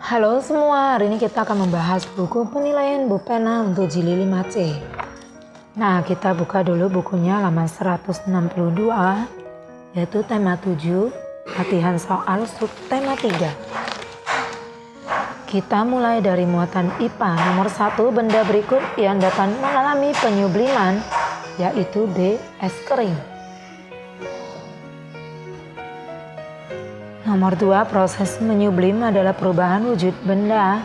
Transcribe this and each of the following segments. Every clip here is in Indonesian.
Halo semua, hari ini kita akan membahas buku penilaian Bu Pena untuk Jili 5C. Nah, kita buka dulu bukunya halaman 162, yaitu tema 7, latihan soal subtema 3. Kita mulai dari muatan IPA nomor 1, benda berikut yang dapat mengalami penyubliman, yaitu B. Es kering. Nomor 2, proses menyublim adalah perubahan wujud benda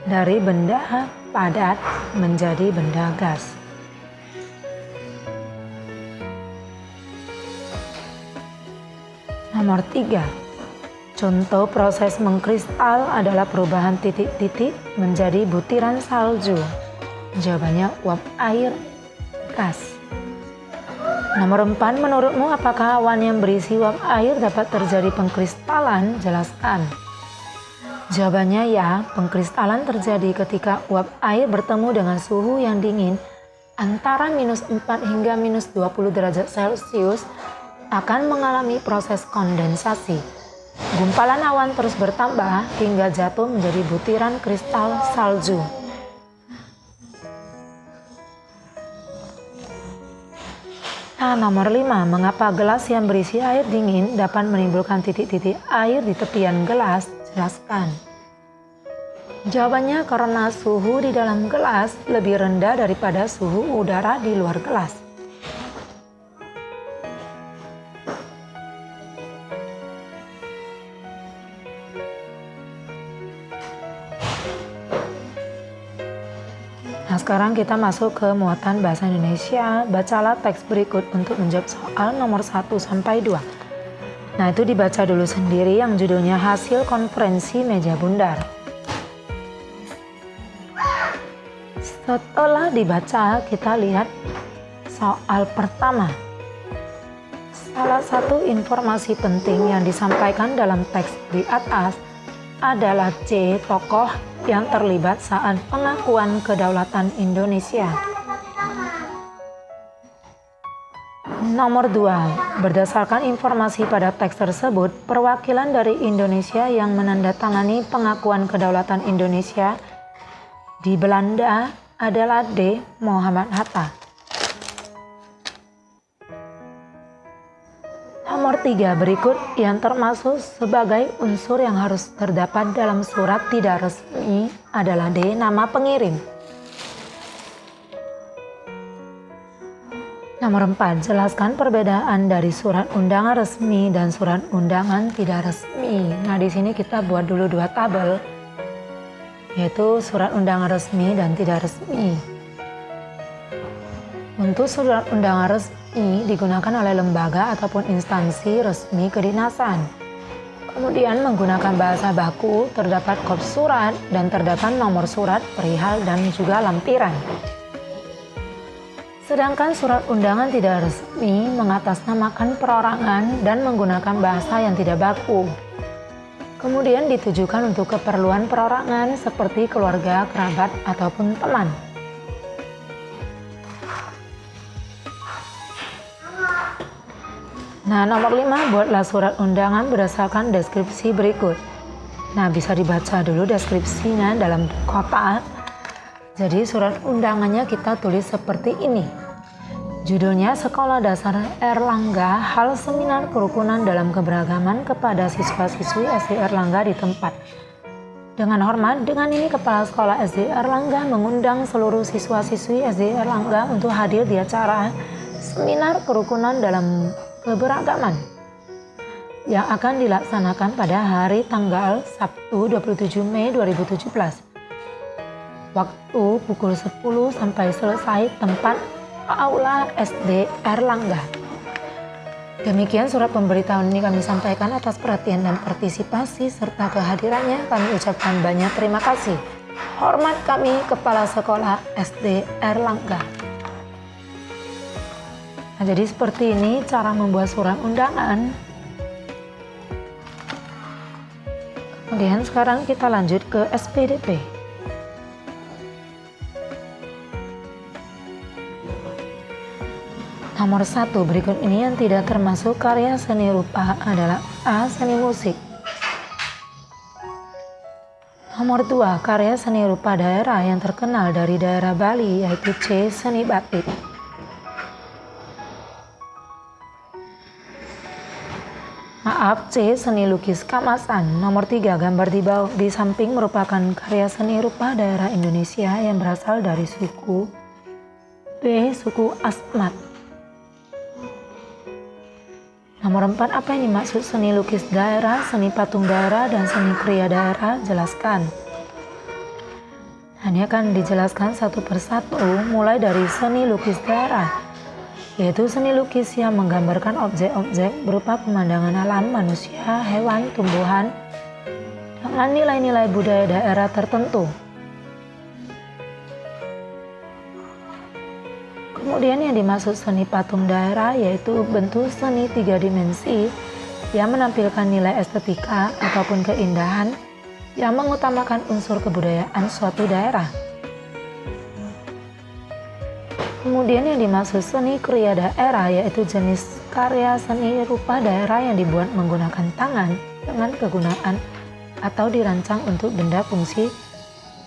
dari benda padat menjadi benda gas. Nomor 3, contoh proses mengkristal adalah perubahan titik-titik menjadi butiran salju. Jawabannya uap air gas. Nomor 4, menurutmu apakah awan yang berisi uap air dapat terjadi pengkristalan? Jelaskan. Jawabannya ya, pengkristalan terjadi ketika uap air bertemu dengan suhu yang dingin antara -4 hingga -20 derajat Celcius akan mengalami proses kondensasi. Gumpalan awan terus bertambah hingga jatuh menjadi butiran kristal salju. Nah, nomor 5, mengapa gelas yang berisi air dingin dapat menimbulkan titik-titik air di tepian gelas? Jelaskan. Jawabannya karena suhu di dalam gelas lebih rendah daripada suhu udara di luar gelas. Nah, sekarang kita masuk ke muatan bahasa Indonesia. Bacalah teks berikut untuk menjawab soal nomor 1 sampai 2. Nah, itu dibaca dulu sendiri yang judulnya hasil konferensi meja bundar. Setelah dibaca, kita lihat soal pertama. Salah satu informasi penting yang disampaikan dalam teks di atas adalah C, tokoh yang terlibat saat pengakuan kedaulatan Indonesia. Nomor 2, berdasarkan informasi pada teks tersebut, perwakilan dari Indonesia yang menandatangani pengakuan kedaulatan Indonesia di Belanda adalah D. Muhammad Hatta. Nomor 3, berikut yang termasuk sebagai unsur yang harus terdapat dalam surat tidak resmi adalah D. Nama pengirim. Nomor 4, jelaskan perbedaan dari surat undangan resmi dan surat undangan tidak resmi. Nah, di sini kita buat dulu 2 tabel, yaitu surat undangan resmi dan tidak resmi. Untuk surat undangan resmi digunakan oleh lembaga ataupun instansi resmi kedinasan. Kemudian menggunakan bahasa baku, terdapat kop surat dan terdapat nomor surat, perihal dan juga lampiran. Sedangkan surat undangan tidak resmi mengatasnamakan perorangan dan menggunakan bahasa yang tidak baku. Kemudian ditujukan untuk keperluan perorangan seperti keluarga, kerabat, ataupun teman. Nah, nomor 5, buatlah surat undangan berdasarkan deskripsi berikut. Nah, bisa dibaca dulu deskripsinya dalam kotak. Jadi surat undangannya kita tulis seperti ini. Judulnya Sekolah Dasar Erlangga, hal seminar kerukunan dalam keberagaman kepada siswa-siswi SD Erlangga di tempat. Dengan hormat, dengan ini Kepala Sekolah SD Erlangga mengundang seluruh siswa-siswi SD Erlangga untuk hadir di acara seminar kerukunan dalam keberagaman yang akan dilaksanakan pada hari tanggal Sabtu 27 Mei 2017. Waktu pukul 10 sampai selesai, tempat Aula SD Erlangga. Demikian surat pemberitahuan ini kami sampaikan. Atas perhatian dan partisipasi serta kehadirannya kami ucapkan banyak terima kasih. Hormat kami Kepala Sekolah SD Erlangga. Nah, jadi seperti ini cara membuat surat undangan. Kemudian sekarang kita lanjut ke SPDP. Nomor 1, berikut ini yang tidak termasuk karya seni rupa adalah A. Seni musik. Nomor 2, karya seni rupa daerah yang terkenal dari daerah Bali yaitu C. Seni batik. Maaf, C. Seni lukis Kamasan. Nomor 3, gambar di samping merupakan karya seni rupa daerah Indonesia yang berasal dari suku B. Suku Asmat. Nomor 4, apa yang dimaksud seni lukis daerah, seni patung daerah, dan seni kriya daerah? Jelaskan. Ini akan dijelaskan satu persatu, mulai dari seni lukis daerah, yaitu seni lukis yang menggambarkan objek-objek berupa pemandangan alam, manusia, hewan, tumbuhan, dengan nilai-nilai budaya daerah tertentu. Kemudian yang dimaksud seni patung daerah yaitu bentuk seni 3 dimensi yang menampilkan nilai estetika ataupun keindahan yang mengutamakan unsur kebudayaan suatu daerah. Kemudian yang dimaksud seni kriya daerah yaitu jenis karya seni rupa daerah yang dibuat menggunakan tangan dengan kegunaan atau dirancang untuk benda fungsi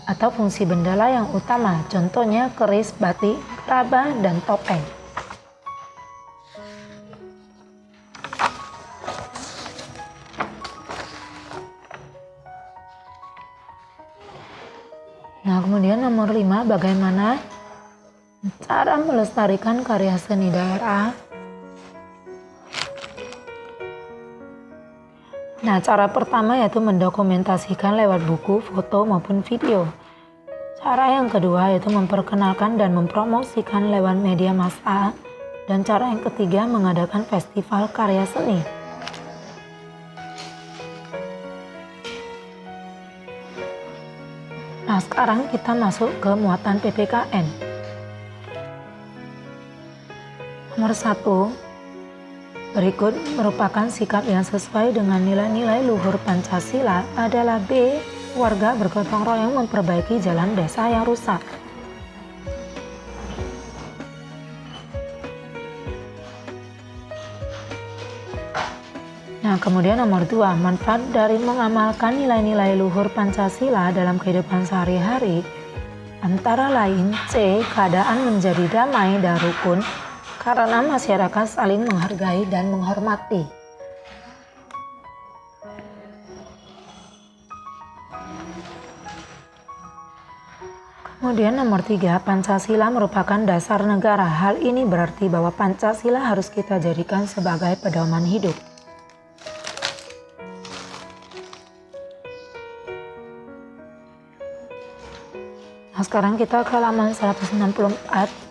atau fungsi benda yang utama, contohnya keris, batik, gerabah, dan topeng. Nah, kemudian nomor 5, bagaimana cara melestarikan karya seni daerah? Nah, cara pertama yaitu mendokumentasikan lewat buku, foto, maupun video. Cara yang kedua yaitu memperkenalkan dan mempromosikan lewat media massa. Dan cara yang ketiga mengadakan festival karya seni. Nah, sekarang kita masuk ke muatan PPKN. Nomor 1. Berikut merupakan sikap yang sesuai dengan nilai-nilai luhur Pancasila adalah B. Warga bergotong royong memperbaiki jalan desa yang rusak. Nah, kemudian nomor 2, manfaat dari mengamalkan nilai-nilai luhur Pancasila dalam kehidupan sehari-hari antara lain C. Keadaan menjadi damai dan rukun karena masyarakat saling menghargai dan menghormati. Kemudian nomor 3, Pancasila merupakan dasar negara. Hal ini berarti bahwa Pancasila harus kita jadikan sebagai pedoman hidup. Nah, sekarang kita ke halaman 164.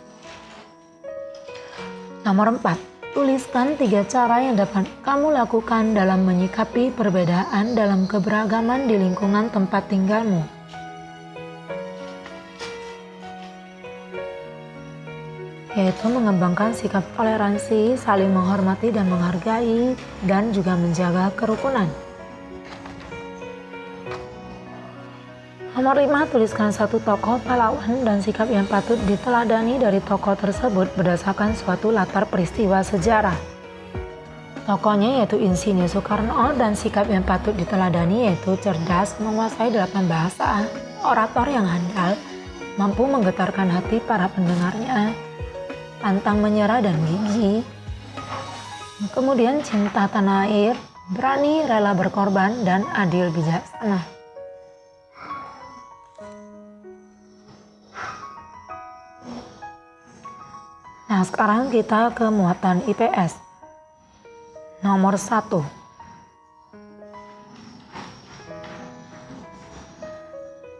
Nomor 4, tuliskan 3 cara yang dapat kamu lakukan dalam menyikapi perbedaan dalam keberagaman di lingkungan tempat tinggalmu. Yaitu mengembangkan sikap toleransi, saling menghormati dan menghargai, dan juga menjaga kerukunan. Nomor 5, tuliskan 1 tokoh pahlawan dan sikap yang patut diteladani dari tokoh tersebut berdasarkan suatu latar peristiwa sejarah. Tokohnya yaitu Insinyur Soekarno dan sikap yang patut diteladani yaitu cerdas, menguasai 8 bahasa, orator yang handal, mampu menggetarkan hati para pendengarnya, pantang menyerah dan gigih. Kemudian cinta tanah air, berani rela berkorban, dan adil bijaksana. Nah, sekarang kita ke muatan IPS. Nomor 1.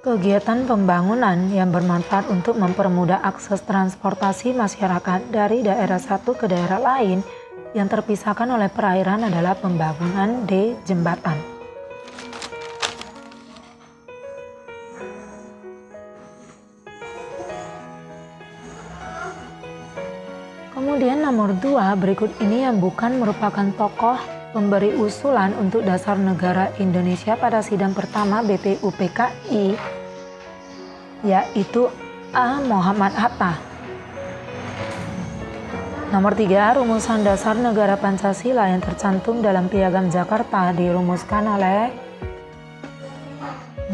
Kegiatan pembangunan yang bermanfaat untuk mempermudah akses transportasi masyarakat dari daerah satu ke daerah lain yang terpisahkan oleh perairan adalah pembangunan D. Jembatan. Kemudian nomor 2, berikut ini yang bukan merupakan tokoh pemberi usulan untuk dasar negara Indonesia pada sidang pertama BPUPKI, yaitu A. Muhammad Hatta. Nomor 3, rumusan dasar negara Pancasila yang tercantum dalam Piagam Jakarta dirumuskan oleh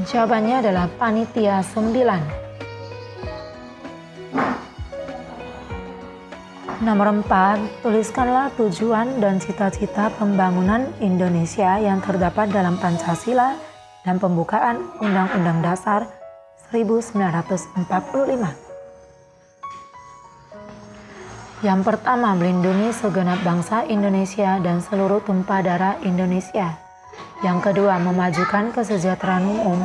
Jawabannya adalah panitia 9. Nomor 4, tuliskanlah tujuan dan cita-cita pembangunan Indonesia yang terdapat dalam Pancasila dan pembukaan Undang-Undang Dasar 1945. Yang pertama, melindungi segenap bangsa Indonesia dan seluruh tumpah darah Indonesia. Yang kedua, memajukan kesejahteraan umum.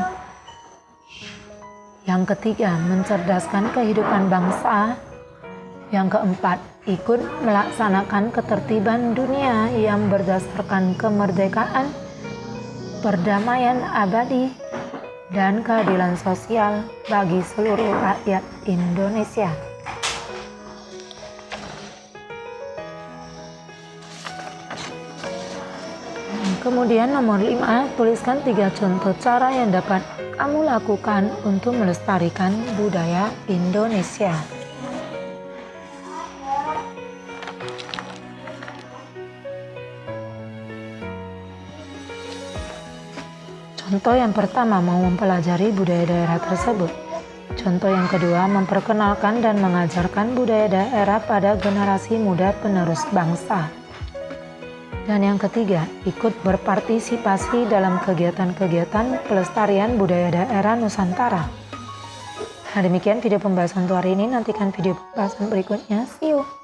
Yang ketiga, mencerdaskan kehidupan bangsa. Yang keempat, ikut melaksanakan ketertiban dunia yang berdasarkan kemerdekaan, perdamaian abadi, dan keadilan sosial bagi seluruh rakyat Indonesia. Kemudian nomor 5, tuliskan 3 contoh cara yang dapat kamu lakukan untuk melestarikan budaya Indonesia. Contoh yang pertama, mau mempelajari budaya daerah tersebut. Contoh yang kedua, memperkenalkan dan mengajarkan budaya daerah pada generasi muda penerus bangsa. Dan yang ketiga, ikut berpartisipasi dalam kegiatan-kegiatan pelestarian budaya daerah Nusantara. Nah, demikian video pembahasan untuk hari ini. Nantikan video pembahasan berikutnya. See you!